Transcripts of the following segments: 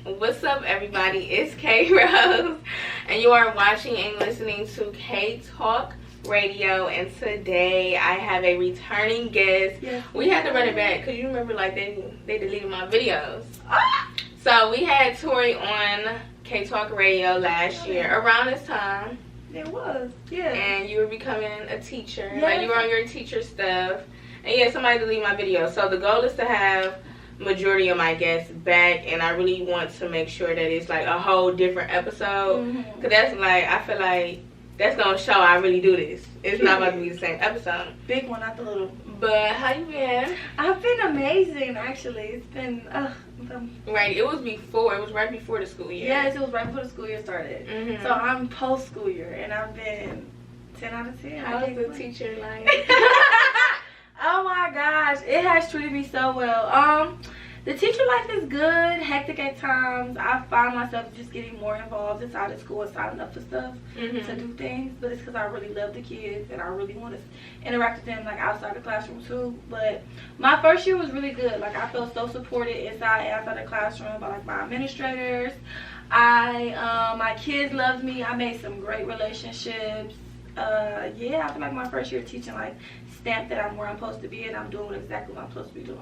What's up, everybody? It's K Rose, and you are watching and listening to K Talk Radio. And today I have a returning guest. Yes. We had to run it back because you remember, like they deleted my videos. So we had Tori on K Talk Radio last year around this time. It was, yeah. And you were becoming a teacher. Yes. Like you were on your teacher stuff. And yeah, somebody deleted my video. So the goal is to have majority of my guests back, and I really want to make sure that it's like a whole different episode. Cause that's like, I feel like that's gonna show I really do this. It's not about to be the same episode. Big one, not the little. But how you been? I've been amazing, actually. It's been right. It was right before the school year. Yes, it was right before the school year started. So I'm post school year, and I've been 10 out of 10. How's the teacher life? Oh my gosh, it has treated me so well. The teacher life is good, hectic at times. I find myself just getting more involved inside of school and signing up for stuff to do things, but it's because I really love the kids and I really want to interact with them like outside the classroom too. But my first year was really good. Like I felt so supported inside and outside the classroom by like my administrators. My kids loved me. I made some great relationships. Yeah, I feel like my first year teaching like stamped that I'm where I'm supposed to be and I'm doing exactly what I'm supposed to be doing.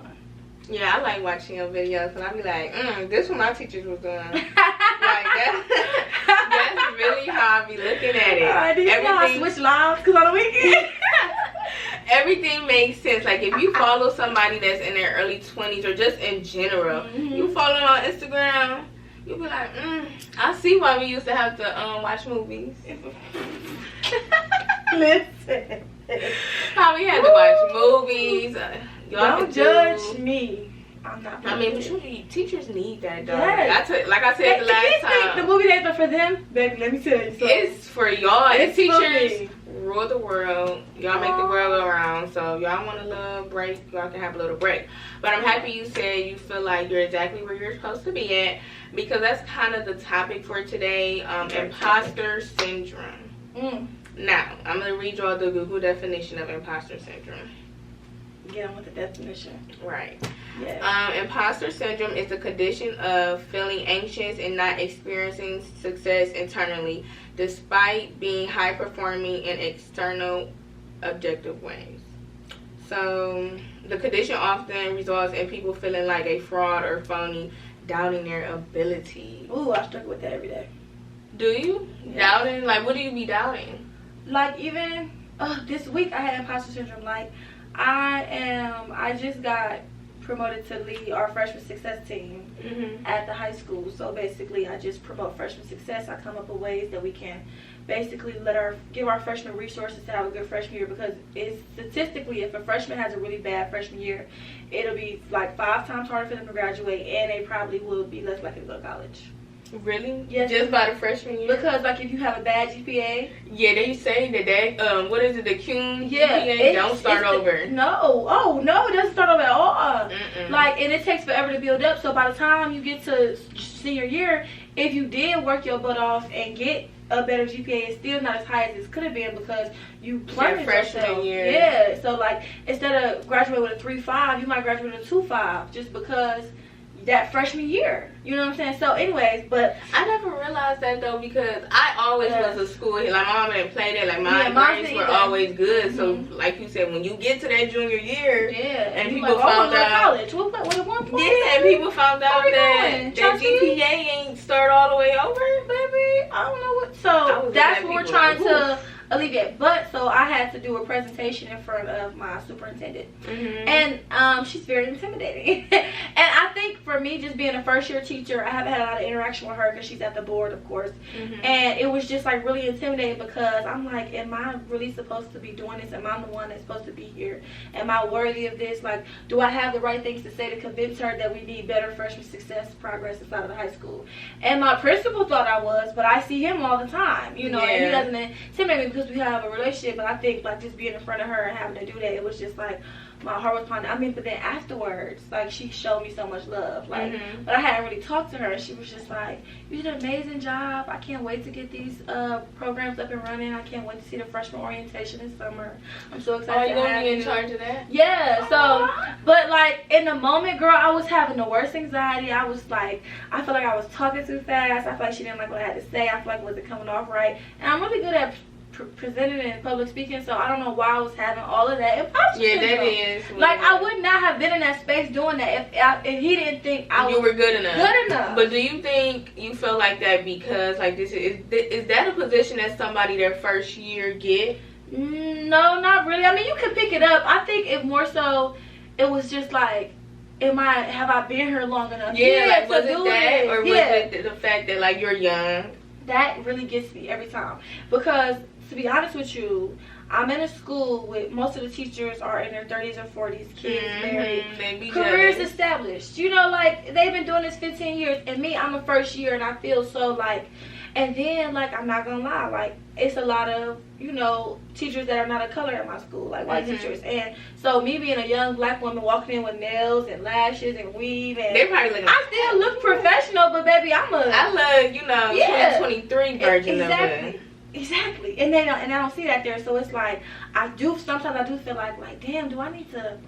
Yeah, I like watching your videos and I be like, this is what my teachers was doing. Like that's really how I be looking at it. Do you know how I switch lives because on the weekend? Everything makes sense. Like if you follow somebody that's in their early 20s or just in general, you follow them on Instagram, you'll be like, I see why we used to have to watch movies. Listen. How we had to watch movies. Don't judge me. I'm not. I mean, teachers need that, though. Yes. Like I said the last time. The movie days are for them, baby. Let me tell you something. It's for y'all. It's teachers rule the world. Y'all make the world go around. So y'all want a little break, y'all can have a little break. But I'm happy you said you feel like you're exactly where you're supposed to be at, because that's kind of the topic for today. Imposter syndrome. Now, I'm going to read y'all the Google definition of imposter syndrome. Get on with the definition. Right. Yeah. Imposter syndrome is the condition of feeling anxious and not experiencing success internally, despite being high performing in external objective ways. So, the condition often results in people feeling like a fraud or phony, doubting their ability. Ooh, I struggle with that every day. Do you? Yeah. Doubting? Like, what do you be doubting? Like, even this week I had imposter syndrome. Like, I just got promoted to lead our freshman success team at the high school. So basically I just promote freshman success. I come up with ways that we can basically give our freshmen resources to have a good freshman year, because it's statistically, if a freshman has a really bad freshman year, it'll be like 5 times harder for them to graduate, and they probably will be less likely to go to college. Really? Yes. Just by the freshman year? Because like if you have a bad GPA. Yeah, they say that what is it, the CUNY GPA don't start over. No. Oh no, it doesn't start over at all. Like, and it takes forever to build up. So by the time you get to senior year, if you did work your butt off and get a better GPA, it's still not as high as it could have been because you plunged freshman year. Yeah. So like instead of graduating with a 3.5, you might graduate with a 2.5 just because that freshman year, you know what I'm saying? So anyways, but I never realized that though, because I always was a school like my mom didn't play that, like my grades were always good. So like you said, when you get to that junior year, and people like, found out college. What and people found out that GPA ain't start all the way over, baby. I don't know what. So that's what we're trying to alleviate. But so I had to do a presentation in front of my superintendent, and she's very intimidating. And I think for me, just being a first year teacher, I haven't had a lot of interaction with her because she's at the board, of course. And it was just like really intimidating because I'm like, am I really supposed to be doing this? Am I the one that's supposed to be here? Am I worthy of this? Like, do I have the right things to say to convince her that we need better freshman success progress inside of the high school? And my principal thought I was, but I see him all the time, you know, and he doesn't intimidate me because we have a relationship, but I think like just being in front of her and having to do that, it was just like my heart was pounding. I mean, but then afterwards, like she showed me so much love, like, but I hadn't really talked to her, and she was just like, "You did an amazing job. I can't wait to get these programs up and running. I can't wait to see the freshman orientation this summer. I'm so excited." Oh, you gonna be in charge of that? Yeah. So, but like in the moment, girl, I was having the worst anxiety. I was like, I feel like I was talking too fast. I feel like she didn't like what I had to say. I feel like it wasn't coming off right, and I'm really good at presenting in public speaking, so I don't know why I was having all of that imposter syndrome. That is like I would not have been in that space doing that if he didn't think you were good enough. Good enough. But do you think you feel like that because like this is that a position that somebody their first year get? No, not really. I mean, you can pick it up. I think it more so it was just like, have I been here long enough? Yeah, like was it that or was it the fact that like you're young? That really gets me every time, because to be honest with you, I'm in a school with most of the teachers are in their 30s or 40s, kids married, careers established. You know, like they've been doing this 15 years, and me, I'm a first year, and I feel so like, and then like I'm not gonna lie, like it's a lot of, you know, teachers that are not a color in my school, like white teachers, and so me being a young black woman walking in with nails and lashes and weave, and they probably looking. I still look professional, but baby, I love, you know, 2023 version of it. Exactly, and I don't see that there, so it's like sometimes I do feel like damn, do I need to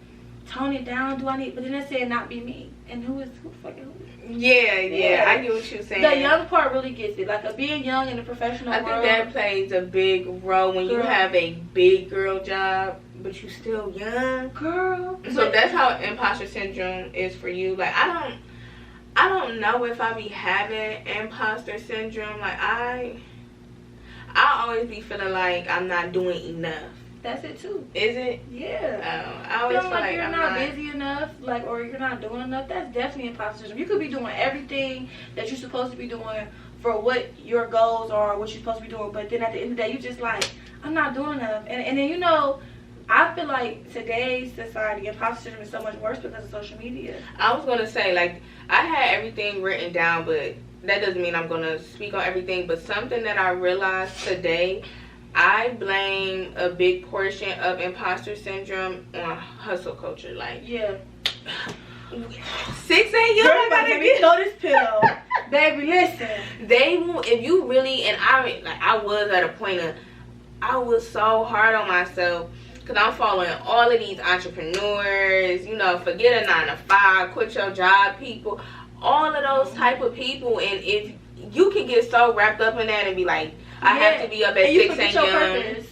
tone it down? But then they say not be me, and who fucking who? Yeah, I get what you're saying. The young part really gets it, like being young in the professional world. I think that plays a big role when you have a big girl job, but you still young, girl. So that's how imposter syndrome is for you. Like I don't know if I be having imposter syndrome. Like I always be feeling like I'm not doing enough. That's it too. Is it? Yeah. I always feel like you're I'm not busy enough, like, or you're not doing enough. That's definitely imposter syndrome. You could be doing everything that you're supposed to be doing for what your goals are, what you're supposed to be doing, but then at the end of the day, you just like, I'm not doing enough. And then, you know, I feel like today's society, imposter syndrome is so much worse because of social media. I was gonna say, like, I had everything written down, but that doesn't mean I'm gonna speak on everything. But something that I realized today, I blame a big portion of imposter syndrome on hustle culture. Like, 6 a.m. I gotta get throw this pillow. Baby, listen. They will, if you really, and I was at a point of, I was so hard on myself because I'm following all of these entrepreneurs, you know, forget a 9 to 5, quit your job people, all of those type of people. And if you can get so wrapped up in that and be like, I have to be up at 6 a.m.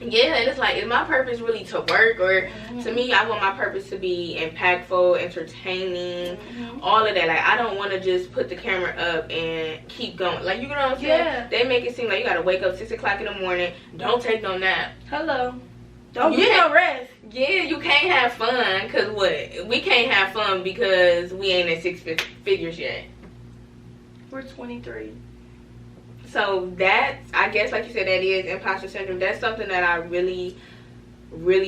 Yeah, and it's like, is my purpose really to work? Or to me, I want my purpose to be impactful, entertaining, all of that. Like, I don't want to just put the camera up and keep going. Like, you know what I'm saying? Yeah. They make it seem like you got to wake up 6 o'clock in the morning. Don't take no nap. Hello. Don't get no rest. Yeah, you can't have fun. Because what? We can't have fun because we ain't at 6 figures yet. We're 23. So that's, I guess, like you said, that is imposter syndrome. That's something that I really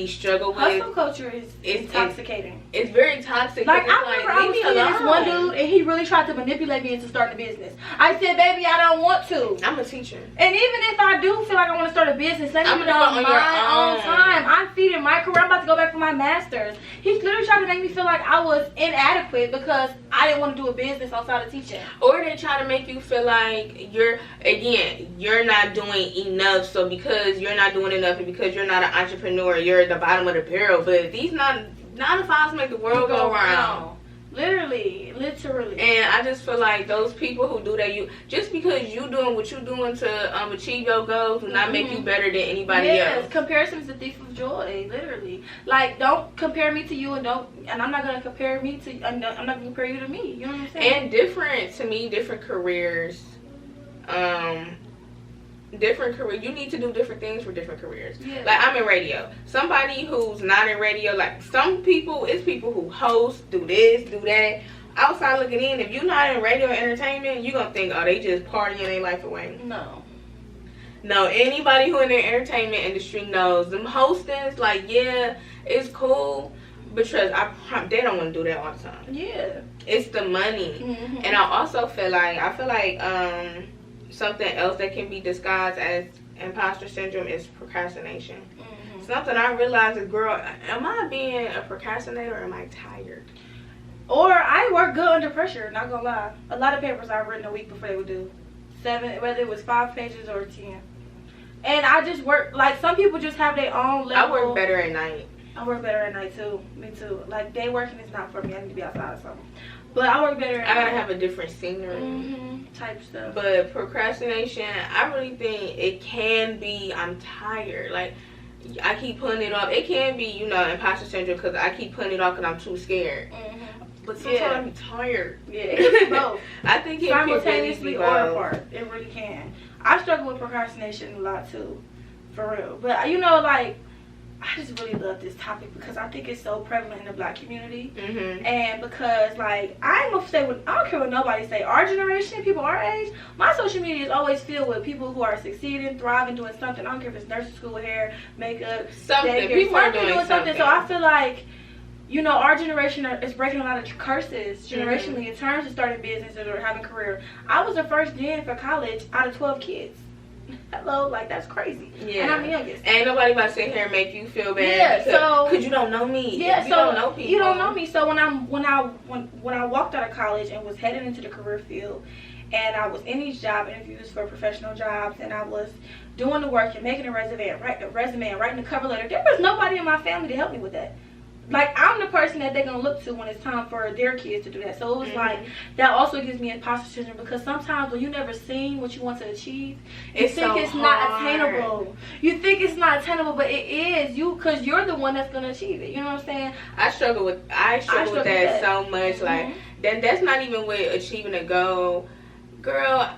struggle with. Hustle culture is intoxicating. It's very toxic. Like, I remember I was seeing this one dude, and he really tried to manipulate me into starting a business. I said, baby, I don't want to. I'm a teacher. And even if I do feel like I want to start a business, let me do it on my own time. I'm feeding my career. I'm about to go back for my master's. He's literally trying to make me feel like I was inadequate because I didn't want to do a business outside of teaching. Or they try to make you feel like you're not doing enough. So because you're not doing enough and because you're not an entrepreneur, you're at the bottom of the barrel. But these 9 to 5s make the world go around. Literally. And I just feel like those people who do that, just because you doing what you're doing to achieve your goals will not make you better than anybody else. Comparison is the thief of joy, literally. Like, don't compare me to you, and I'm not gonna compare me to. I'm not gonna compare you to me. You know what I'm saying? And different careers. Different career, you need to do different things for different careers. Like, I'm in radio. Somebody who's not in radio, like some people, it's people who host, do this, do that. Outside looking in, if you're not in radio entertainment, you're gonna think, oh, they just partying their life away. No, anybody who in the entertainment industry knows them hostings, like, yeah, it's cool, but trust, they don't want to do that all the time. It's the money. And I also feel like something else that can be disguised as imposter syndrome is procrastination. Something I realized is, girl, am I being a procrastinator or am I tired? Or I work good under pressure, not gonna lie. A lot of papers I've written a week before they would do 7, whether it was 5 pages or 10. And I just work, like, some people just have their own level. I work better at night. I work better at night too. Me too. Like, day working is not for me. I need to be outside or something. But I work better at night. I gotta have a different scenery. Type stuff. But procrastination, I really think it can be, I'm tired. Like, I keep putting it off. It can be, you know, imposter syndrome because I keep putting it off because I'm too scared. But sometimes I'm tired. Yeah, it can be both. I think it simultaneously can or apart. It really can. I struggle with procrastination a lot too, for real. But you know, like, I just really love this topic because I think it's so prevalent in the Black community. And because, like, I ain't gonna say what, I don't care what nobody say. Our generation, people our age, my social media is always filled with people who are succeeding, thriving, doing something. I don't care if it's nursing school, hair, makeup, something. People are doing something. So I feel like, you know, our generation is breaking a lot of curses generationally in terms of starting businesses or having a career. I was the first gen for college out of 12 kids. Hello, like, that's crazy. Yeah. And I'm the youngest. Ain't nobody about to sit here and make you feel bad. Yeah, so because you don't know me. Yeah, you so don't know people. You don't know me. So when I walked out of college and was headed into the career field, and I was in these job interviews for professional jobs, and I was doing the work and making a resume and writing a cover letter, there was nobody in my family to help me with that. Like, I'm the person that they're gonna look to when it's time for their kids to do that. So it was like, that also gives me imposter syndrome, because sometimes when you never seen what you want to achieve, you think it's not attainable. You think it's not attainable, but it is. Because you're the one that's gonna achieve it. You know what I'm saying? I struggle with that so much. Like, that's not even with achieving a goal. Girl,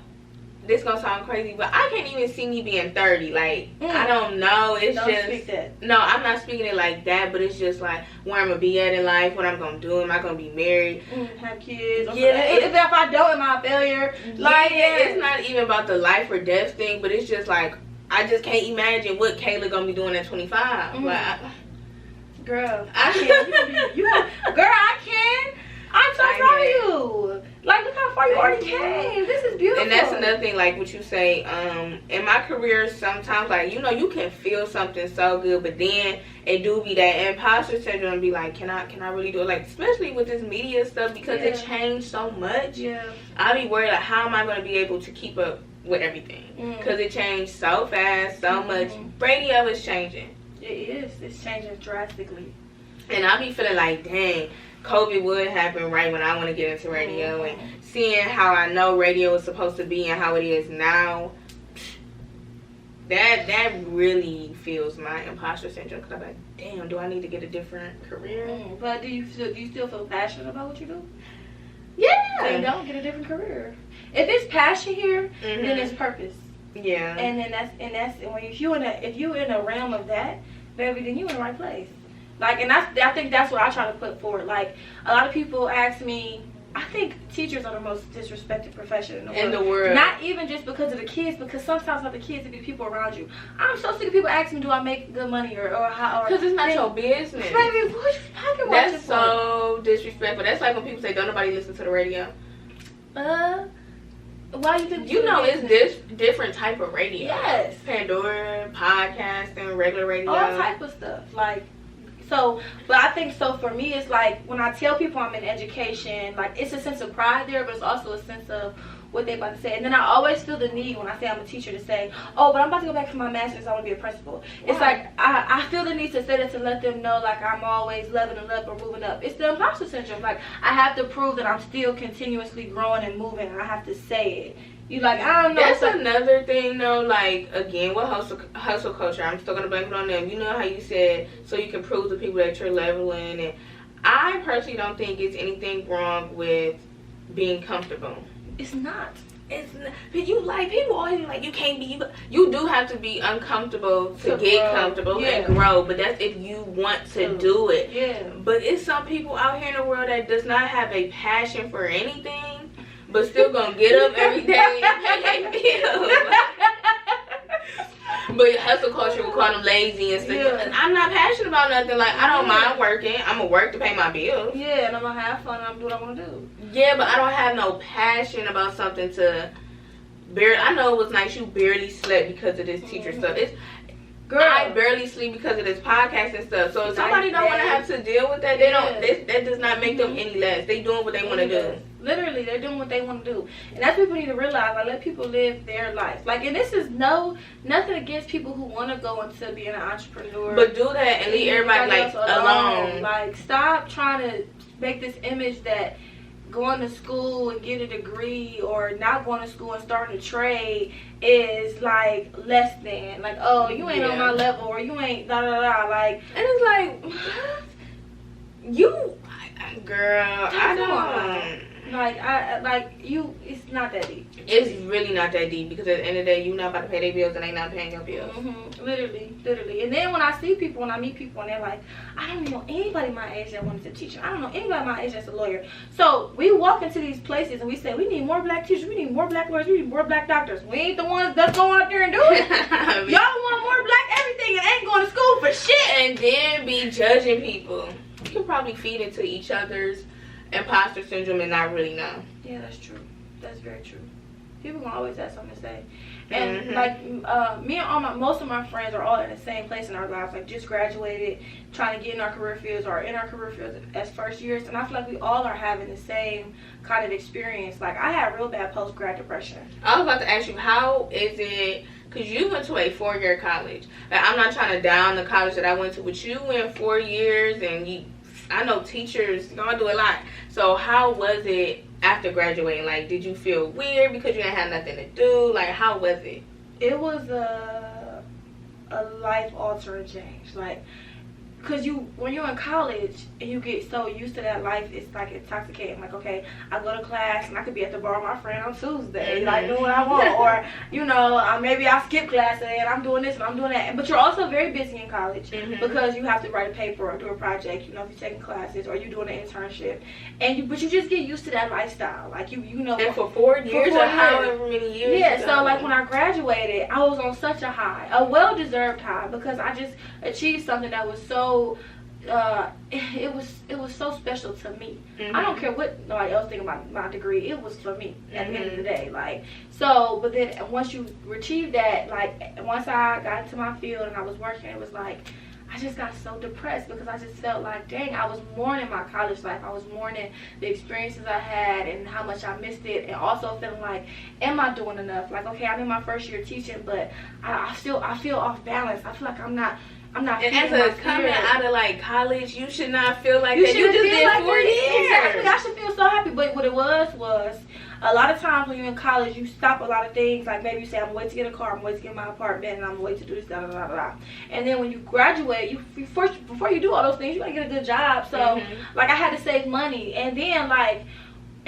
this gonna sound crazy, but I can't even see me being 30. Like, I don't know. It's don't just speak that. No, I'm not speaking it like that, but it's just like where I'm gonna be at in life, what I'm gonna do. Am I gonna be married? Have kids? Yeah. If I don't, am I a failure? Like, it's not even about the life or death thing, but it's just like, I just can't imagine what Kayla gonna be doing at 25. Like, girl, I can't. Girl, I can. I'm so proud of you. Like, look how far you already came. This is beautiful. And that's another thing, like what you say, in my career, sometimes, like, you know, you can feel something so good, but then it do be that imposter syndrome and be like, can I really do it? Like, especially with this media stuff, because it changed so much. I be worried, like, how am I going to be able to keep up with everything? Because it changed so fast, so much. Radio is changing. It is. It's changing drastically. And I be feeling like, dang, COVID would happen right when I want to get into radio, and seeing how I know radio is supposed to be and how it is now, that really feels my imposter syndrome, because I'm like, damn, do I need to get a different career? But do you still feel passionate about what you do? Yeah. Then don't get a different career. If it's passion here, then it's purpose. Yeah. And then that's when if you in a realm of that, baby, then you in the right place. Like, and I think that's what I try to put forward. Like, a lot of people ask me, I think teachers are the most disrespected profession in the world. Not even just because of the kids, because sometimes not the kids, it be the people around you. I'm so sick of people asking me, do I make good money or how? Because it's not your business. Baby, who's pocket watching? That's so disrespectful. That's like when people say, don't nobody listen to the radio. Why you think? You know, it's this different type of radio. Yes. Pandora, podcasting, regular radio. All type of stuff. Like, so, but I think so for me, it's like when I tell people I'm in education, like, it's a sense of pride there, but it's also a sense of what they about to say. And then I always feel the need when I say I'm a teacher to say, oh, but I'm about to go back for my master's, I want to be a principal. It's like, I feel the need to say that to let them know, like, I'm always leveling up or moving up. It's the imposter syndrome. Like, I have to prove that I'm still continuously growing and moving, and I have to say it. You like, I don't know. That's another thing though, like, again, with hustle culture, I'm still gonna blame it on them. You know how you said, so you can prove to people that you're leveling, and I personally don't think it's anything wrong with being comfortable. It's not. It's not. But you, like, people always like, you can't be, you do have to be uncomfortable to get comfortable and grow, but that's if you want to do it. Yeah. But it's some people out here in the world that does not have a passion for anything, but still gonna get up every day and pay their bills. But hustle culture will call them lazy and stuff. Yeah. And I'm not passionate about nothing. Like, I don't mind working. I'm gonna work to pay my bills. Yeah, and I'm gonna have fun and I'm gonna do what I wanna do. Yeah, but I don't have no passion about something to I know it was nice you barely slept because of this teacher stuff. Girl, I barely sleep because of this podcast and stuff. So if somebody don't want to have to deal with that, they don't. That does not make them any less. They doing what they want to do. Literally, they're doing what they want to do, and that's what people need to realize. Like, let people live their life. Like, and this is nothing against people who want to go into being an entrepreneur, but do that and leave everybody like alone. Like, stop trying to make this image that going to school and get a degree or not going to school and starting a trade is like less than, like, oh, you ain't on my level, or you ain't da da da, like, and it's like, you girl, I don't like you. It's not that deep. It's really not that deep, because at the end of the day, you not about to pay their bills and they not paying your bills. Literally. And then when I meet people and they're like, I don't know anybody my age that wanted to teach. I don't know anybody my age that's a lawyer. So we walk into these places and we say, we need more black teachers, we need more black lawyers, we need more black doctors. We ain't the ones that's going out there and doing it. Y'all want more black everything and ain't going to school for shit. And then be judging people. You can probably feed into each other's imposter syndrome and not really know. Yeah, that's true. That's very true. People gonna always have something to say. And like me and most of my friends are all in the same place in our lives, like just graduated, trying to get in our career fields or in our career fields as first years, and I feel like we all are having the same kind of experience. Like, I had real bad post-grad depression. I was about to ask you, how is it, because you went to a 4-year college. Like, I'm not trying to down the college that I went to, but you went 4 years, and I know teachers, y'all do a lot. So how was it after graduating? Like, did you feel weird because you didn't have nothing to do? Like, how was it? It was a life-altering change. Like, because when you're in college and you get so used to that life, it's like intoxicating. Like, okay, I go to class and I could be at the bar with my friend on Tuesday, like doing what I want, or maybe I skip class and I'm doing this and I'm doing that. But you're also very busy in college because you have to write a paper or do a project. If you're taking classes or you're doing an internship, but you just get used to that lifestyle. Like, you know. And for 4 years or however many years. Yeah. So like when I graduated, I was on such a high, a well-deserved high, because I just achieved something that was so. It was so special to me. I don't care what nobody else think about my degree. It was for me at the end of the day. Like, so, but then once you achieve that, like, once I got into my field and I was working, it was like I just got so depressed because I just felt like, dang, I was mourning my college life. I was mourning the experiences I had and how much I missed it, and also feeling like, am I doing enough? Like, okay, I'm in my first year teaching, but I feel off balance. I feel like I'm not. And as a coming out of like college, you should not feel like that. You just did like 4 years. Exactly. I should feel so happy. But what it was a lot of times when you're in college, you stop a lot of things. Like, maybe you say, I'm gonna wait to get a car, I'm gonna wait to get my apartment, and I'm gonna wait to do this, da da da da. And then when you graduate, before you do all those things, you gotta get a good job. So like, I had to save money, and then like.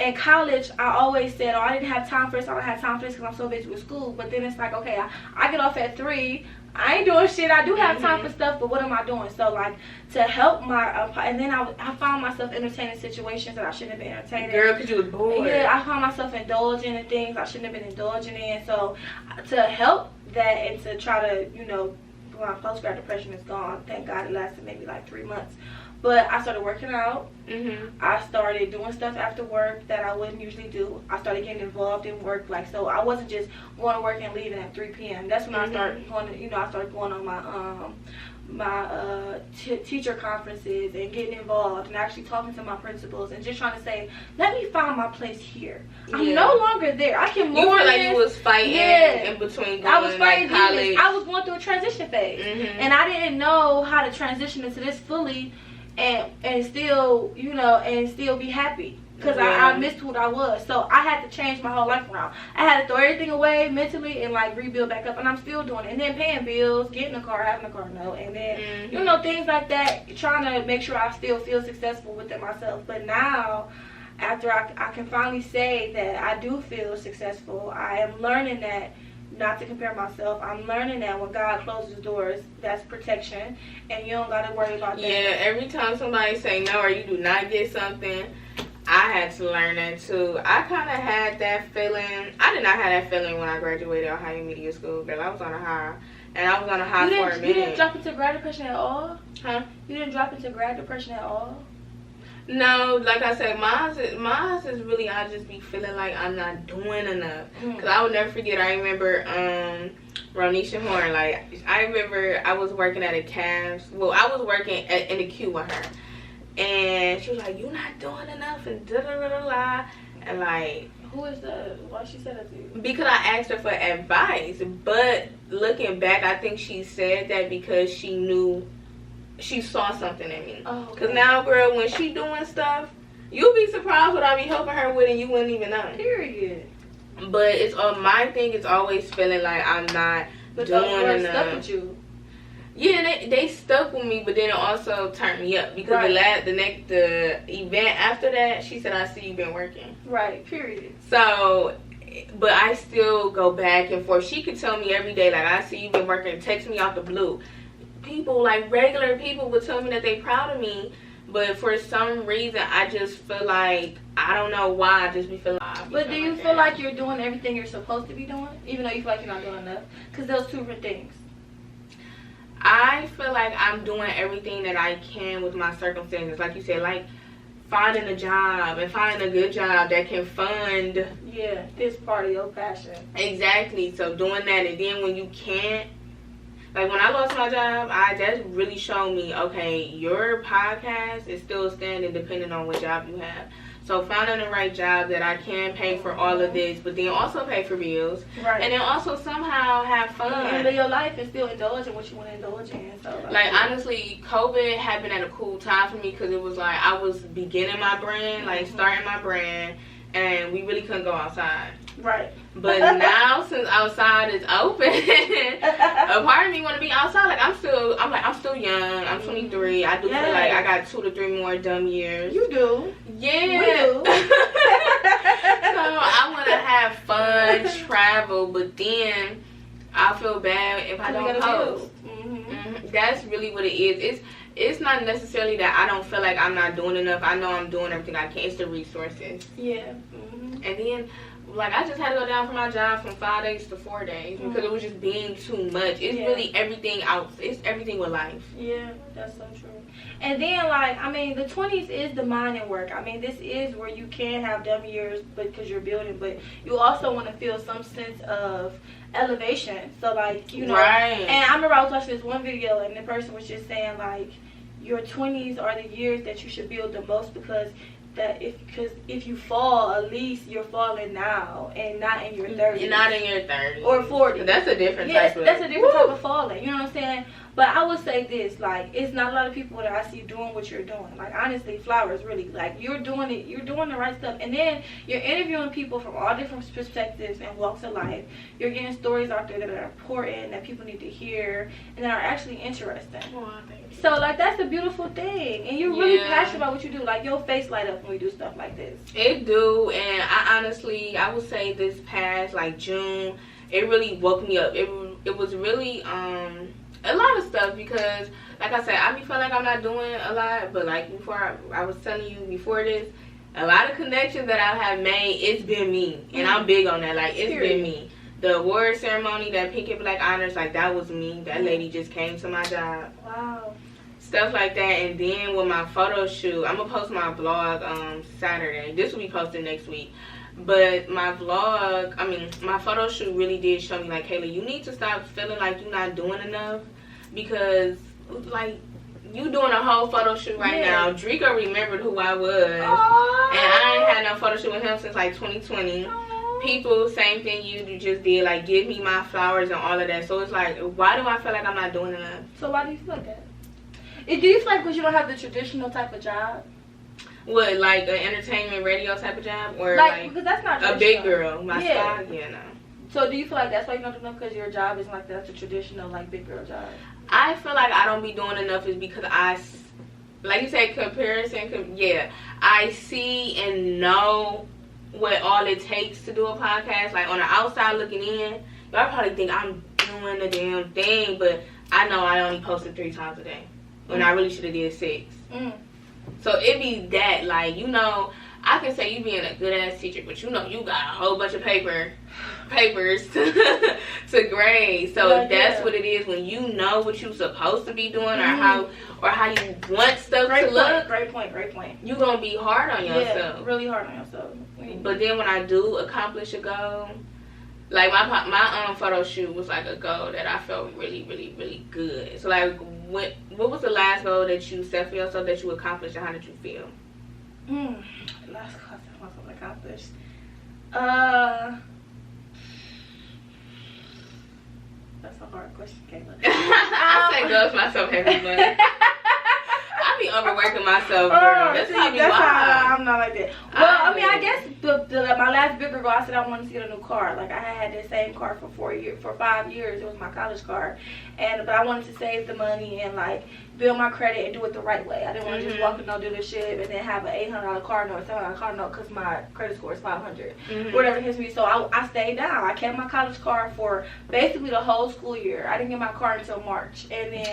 In college, I always said, I didn't have time for this, I don't have time for this because I'm so busy with school. But then it's like, okay, I get off at 3, I ain't doing shit, I do have time for stuff, but what am I doing? So like, to help and then I found myself entertaining situations that I shouldn't have been entertaining. Girl, because you was bored. Yeah, I found myself indulging in things I shouldn't have been indulging in. So to help that and to try to, my post-grad depression is gone. Thank God it lasted maybe like 3 months. But I started working out. I started doing stuff after work that I wouldn't usually do. I started getting involved in work, like, so I wasn't just going to work and leaving at 3 p.m. That's when I started going to, I started going on my teacher conferences and getting involved and actually talking to my principals and just trying to say, let me find my place here. I'm no longer there. I can move. You feel like you was fighting in between going, I was fighting college. I was going through a transition phase, and I didn't know how to transition into this fully. And still, and still be happy. Because I missed who I was. So I had to change my whole life around. I had to throw everything away mentally and like rebuild back up. And I'm still doing it. And then paying bills, getting a car, having a car note. And then, things like that. Trying to make sure I still feel successful with it myself. But now, after I can finally say that I do feel successful, I am learning that not to compare myself. I'm learning that when God closes doors, that's protection, and you don't gotta worry about that. Yeah, every time somebody say no or you do not get something, I had to learn that too. I kind of had that feeling. I did not have that feeling when I graduated Ohio Media School, girl. I was on a high, and I was on a high for a minute. You didn't drop into grad depression at all? Huh? You didn't drop into grad depression at all? No, like I said, mine's is really, I just be feeling like I'm not doing enough. Because I will never forget, I remember Ronisha Horn, like, I remember I was working at a Cavs, well, I was working in the queue with her. And she was like, "You're not doing enough," and da-da-da-da-da. And like, who is that? Why she said that to you? Because I asked her for advice. But looking back, I think she said that because she knew, she saw something in me. Oh, okay. Because now, girl, when she doing stuff, you'll be surprised what I be helping her with and you wouldn't even know. Period. But it's my thing is always feeling like I'm not doing enough. Stuck with you. Yeah, they stuck with me, but then it also turned me up because the event after that, she said, "I see you've been working." Right. Period. So, but I still go back and forth. She could tell me every day, like, "I see you've been working." Text me out the blue. People, like regular people, would tell me that they proud of me, but for some reason, I just feel like, I don't know why, I just be feeling. But do you feel like you're doing everything you're supposed to be doing, even though you feel like you're not doing enough? Because those two different things. I feel like I'm doing everything that I can with my circumstances. Like you said, like finding a job and finding a good job that can fund. Yeah, this part of your passion. Exactly. So doing that, and then when you can't, like when I lost my job, that really showed me, okay, your podcast is still standing depending on what job you have. So finding the right job that I can pay for all of this, but then also pay for bills. Right. And then also somehow have fun. And live your life and still indulge in what you want to indulge in. So, like honestly, COVID happened at a cool time for me because it was like I was beginning my brand, like starting my brand, and we really couldn't go outside. Right. But now since outside is open, a part of me want to be outside. Like I'm still young. I'm 23. I do feel like I got 2 to 3 more dumb years. You do. Yeah. We do. So I want to have fun, travel, but then I feel bad if I don't post. That's really what it is. It's not necessarily that I don't feel like I'm not doing enough. I know I'm doing everything I can. It's the resources. Yeah. And then, like, I just had to go down from my job from 5 days to 4 days because it was just being too much. It's really everything out. It's everything with life. Yeah, that's so true. And then, like, I mean, the 20s is the minding work. I mean, this is where you can have dumb years because you're building, but you also want to feel some sense of elevation. So, like, you know. Right. And I remember I was watching this one video, and the person was just saying, like, your 20s are the years that you should build the most because if you fall, at least you're falling now and not in your 30s. You're not in your 30s. Or 40s. That's a different type of... that's a different type of falling. You know what I'm saying? But I would say this, like, it's not a lot of people that I see doing what you're doing. Like, honestly, Flowers, really, like, you're doing it. You're doing the right stuff. And then you're interviewing people from all different perspectives and walks of life. You're getting stories out there that are important, that people need to hear, and that are actually interesting. Oh, thank you. So, like, that's a beautiful thing. And you're really passionate about what you do. Like, your face light up when we do stuff like this. It do. And I honestly, I would say this past, like, June, it really woke me up. It was really, a lot of stuff because, like I said, I be feeling like I'm not doing a lot. But, like, before I was telling you before this, a lot of connections that I have made, it's been me. And I'm big on that. Like, it's been me. The award ceremony, that Pink and Black Honors, like, that was me. That lady just came to my job. Wow. Stuff like that. And then with my photo shoot, I'm going to post my vlog Saturday. This will be posted next week. But my vlog, I mean, my photo shoot really did show me, like, Kayla, you need to stop feeling like you're not doing enough. Because, like, you doing a whole photo shoot right now. Drico remembered who I was. Aww. And I ain't had no photo shoot with him since, like, 2020. Aww. People, same thing you just did, like, give me my flowers and all of that. So it's like, why do I feel like I'm not doing enough? So why do you feel like that? Do you feel like because you don't have the traditional type of job? What, like an entertainment radio type of job? Or like because that's not a big girl. My style? Yeah, no. So do you feel like that's why you don't do enough because your job isn't like that's a traditional, like, big girl job? I feel like I don't be doing enough is because like you said, comparison, I see and know what all it takes to do a podcast. Like, on the outside looking in, y'all probably think I'm doing the damn thing, but I know I only posted 3 times a day when I really should have did 6. So it be that, like, you know, I can say you being a good ass teacher, but you know you got a whole bunch of paper papers to grade. So that's what it is when you know what you're supposed to be doing, or how you want stuff to look. Great point. You're gonna be hard on yourself. Yeah, really hard on yourself. But then when I do accomplish a goal, like my photo shoot was like a goal that I felt really, really, really good. So like, what was the last goal that you set for yourself that you accomplished, and how did you feel? Last goal I set myself accomplished. That's a hard question, Kayla. I say goals myself every month. I be overworking myself, girl. That's how I'm not like that. Well, I mean, I guess my last bigger goal, I said I wanted to get a new car. Like, I had the same car for 5 years. It was my college car, but I wanted to save the money and like build my credit and do it the right way. I didn't want to just walk in no dealership and then have an $800 car note, $700 car note, because my credit score is 500, whatever it hits me. So I stayed down. I kept my college car for basically the whole school year. I didn't get my car until March, and then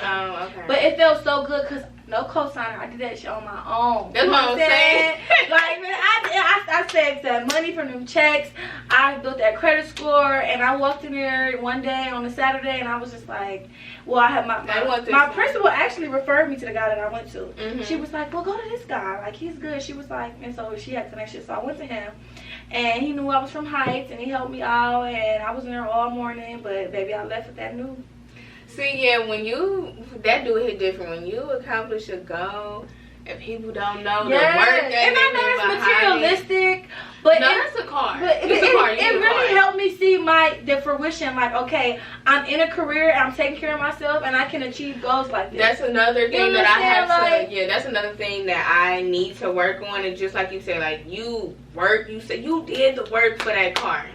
but it felt so good because no cosigner. I did that shit on my own. That's what I'm saying. Like, man, I saved that money from them checks. I built that credit score, and I walked in there one day on a Saturday, and I was just like, well, I had my principal actually referred me to the guy that I went to. She was like, well, go to this guy. Like, he's good. She was like, and so she had connections. So I went to him, and he knew I was from Heights, and he helped me out, and I was in there all morning, but baby, I left with that new. See, yeah, that do hit different. When you accomplish a goal and people don't know the work that and I know it's materialistic, but no, that's a car. But it really helped me see the fruition. Like, okay, I'm in a career, I'm taking care of myself, and I can achieve goals like this. That's another thing that I have to. Yeah, that's another thing that I need to work on. And just like you said, like you said you did the work for that car.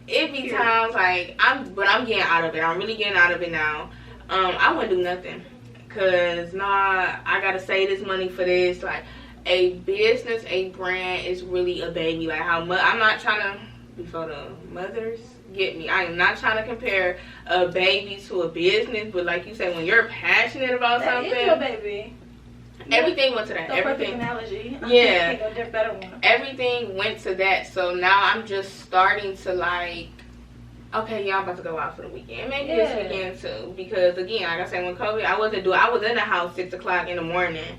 It be times like I'm getting out of it. I'm really getting out of it now. I wouldn't do nothing, cause I gotta save this money for this. Like, a business, a brand is really a baby. Like, how much I'm not trying to, before the mothers get me, I am not trying to compare a baby to a business. But like you said, when you're passionate about something, that is your baby. Everything went to that. Perfect analogy. Yeah. Think of better one. Everything went to that. So now I'm just starting to like, okay, yeah, I'm about to go out for the weekend. Maybe this weekend too. Because again, like I said, when COVID, I was in the house 6 o'clock in the morning.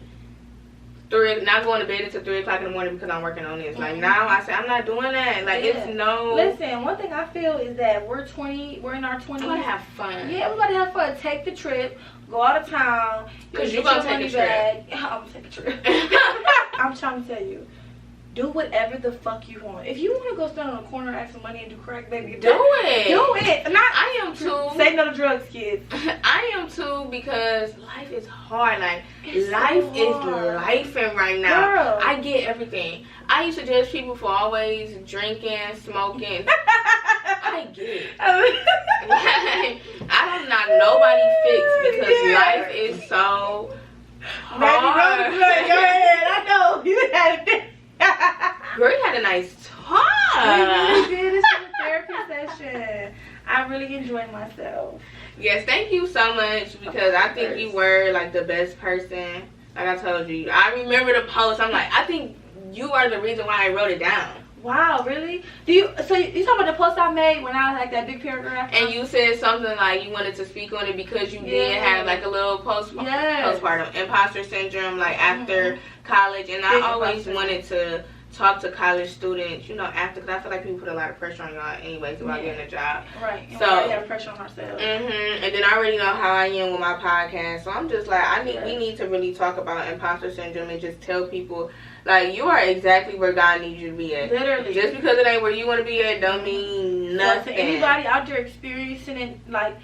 Not going to bed until 3 o'clock in the morning because I'm working on this. Like, now I say I'm not doing that. Like, it's no. Listen, one thing I feel is that we're in our 20s. We're gonna have fun. Yeah, we're gonna have fun. Take the trip. Go out of town. Because you're gonna take a trip. I'm gonna take a trip. I'm trying to tell you. Do whatever the fuck you want. If you want to go stand on a corner and ask some money and do crack, baby, do it. Do it. I am too. Say no to drugs, kids. I am too, because life is hard. Like, life is lifing right now. Girl. I get everything. I used to judge people for always drinking, smoking. I get it. I do not nobody fix, because life is so hard. Go ahead. I know. You had it. Girl, you had a nice talk. We really did. This is a therapy session. I really enjoyed myself. Yes, thank you so much, because I think you were like the best person. Like I told you, I remember the post. I'm like, I think you are the reason why I wrote it down. Wow, really? You talking about the post I made when I was like that big paragraph? And you said something like you wanted to speak on it because you did have like a little postpartum imposter syndrome, like after college. And I always wanted to talk to college students, you know, after, because I feel like people put a lot of pressure on y'all anyways about getting a job. Right. And so we already have pressure on ourselves. And then I already know how I am with my podcast. So I'm just like, we need to really talk about imposter syndrome and just tell people, like, you are exactly where God needs you to be at. Literally. Just because it ain't where you want to be at don't mean nothing. So to anybody out there experiencing it, like,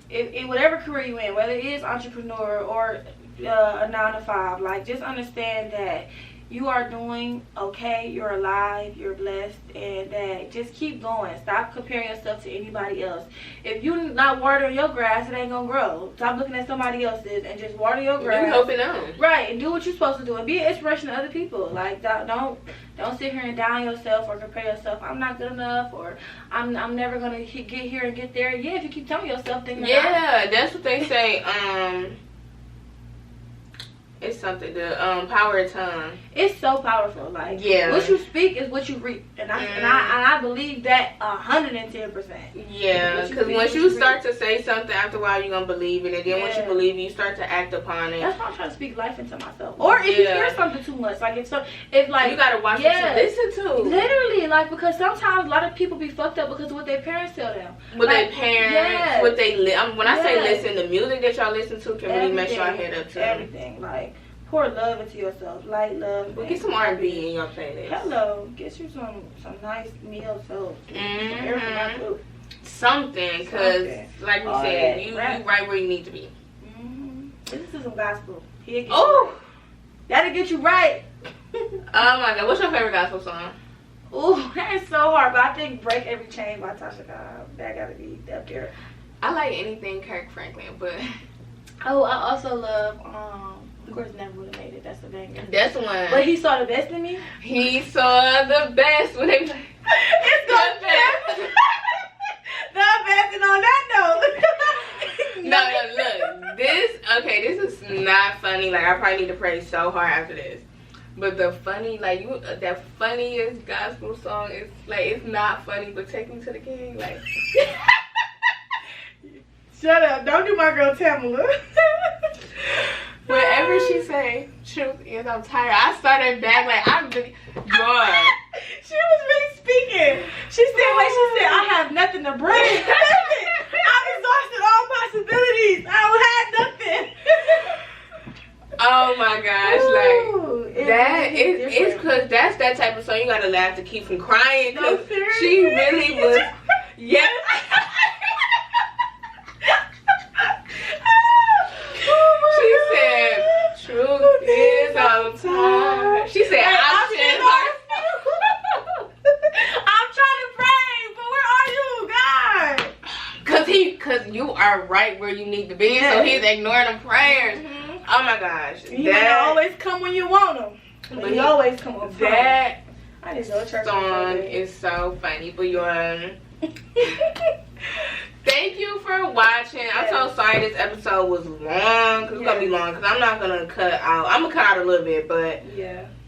in whatever career you in, whether it is entrepreneur or a 9 to 5, like, just understand that you are doing okay, you're alive, you're blessed, and that just keep going. Stop comparing yourself to anybody else. If you're not watering your grass, it ain't gonna grow. Stop looking at somebody else's and just water your grass. You helping them. Right, and do what you're supposed to do and be an inspiration to other people. Like, don't sit here and down yourself or compare yourself. I'm not good enough, or I'm never gonna get here and get there. Yeah, if you keep telling yourself things. Yeah, that's what they say. It's something. The power of tongue. It's so powerful. Like, yeah, what you speak is what you reap, and I believe that 110%. Yeah, because once you start to say something, after a while you're gonna believe it, and then once you believe it, you start to act upon it. That's why I'm trying to speak life into myself. Or if you hear something too much, like if like you gotta watch what you listen to. Literally, like, because sometimes a lot of people be fucked up because of what their parents tell them. What their parents, what they when I say listen, the music that y'all listen to can really mess y'all head up too. Everything, like, pour love into yourself, light love. Well, get some R&B in your playlist. Hello, get you some nice meal too. Something, because like we said, you right where you need to be. This is some gospel. That'll get you right. Oh my God, what's your favorite gospel song? Ooh, that is so hard, but I think "Break Every Chain" by Tasha Cobb. That gotta be up there. I like anything Kirk Franklin, but I also love of course Never Would Have Made It. That's the banger. That's the one. But he saw the best in me. He saw the best when they it's the best. The best, and on that note. No, look, this is not funny. Like, I probably need to pray so hard after this. But the funny, like, that funniest gospel song is, like, it's not funny, but Take Me to the King, like. Shut up. Don't do my girl Tamala. Whenever she say, truth is, I'm tired, I started back, like, I'm really, God. She was really speaking. She said, I have nothing to bring. I've exhausted all possibilities. I don't have nothing. Oh my gosh, like, it's because that's that type of song you gotta laugh to keep from crying. No, seriously? She really was, yeah. She said, truth is, I'm tired. She said, I'm trying to pray, but where are you, God? Cause you are right where you need to be, so he's ignoring the prayers. Oh my gosh. He might always come when you want him, but he always come on time. That I need to go to church song is so funny, but thank you for watching. I'm so sorry this episode was long, because it's gonna be long, because I'm not gonna cut out. I'm gonna cut out a little bit, but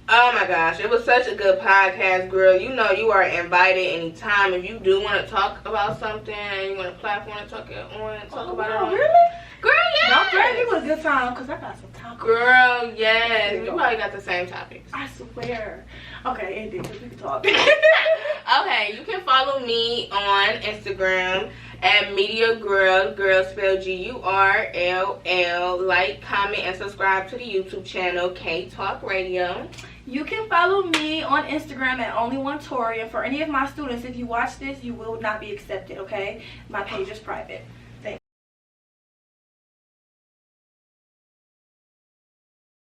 oh my gosh, it was such a good podcast, girl. You know you are invited anytime. If you do want to talk about something and you want a platform to talk about it on. Really? Girl, yes. Don't threaten me with a good time, because I got some topics. Girl, yes. We probably got the same topics. I swear. Okay, ending, because we can talk. Okay, you can follow me on Instagram at Mediagurll, girl spelled Gurll. Like, comment, and subscribe to the YouTube channel K Talk Radio. You can follow me on Instagram at only1Tori. And for any of my students, if you watch this, you will not be accepted, okay? My page is private.